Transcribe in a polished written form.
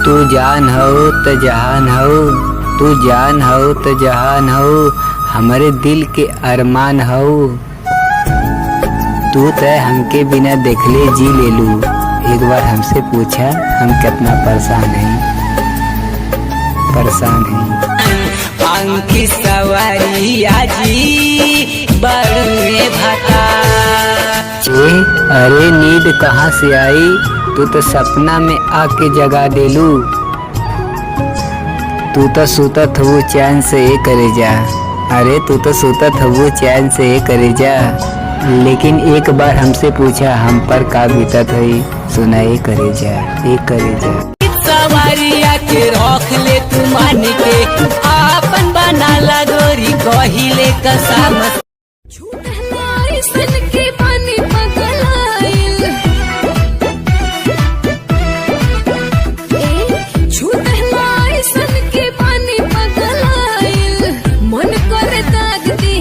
तू जान हो त जहान हो, तू जान हो त जहान हो, हमारे दिल के अरमान हो। तू तो हमके बिना देखले जी ले लू। एक बार हमसे पूछा हम कितना परेशान हैं, परेशान हैं। अंकी सवारी आजी बड़े भता। अरे नींद कहाँ से आई, तू तो सपना में आके जगा देलू। तू तो सुतत हो चैन से ये करे जा। अरे तू तो सुतत हो चैन से ये करे जा, लेकिन एक बार हमसे पूछा हम पर का बीतत है। सुना ये करे जा, ये करे जा। सवारिया के रख ले तू मान के, आपन बना ला गोरी कहिले कसम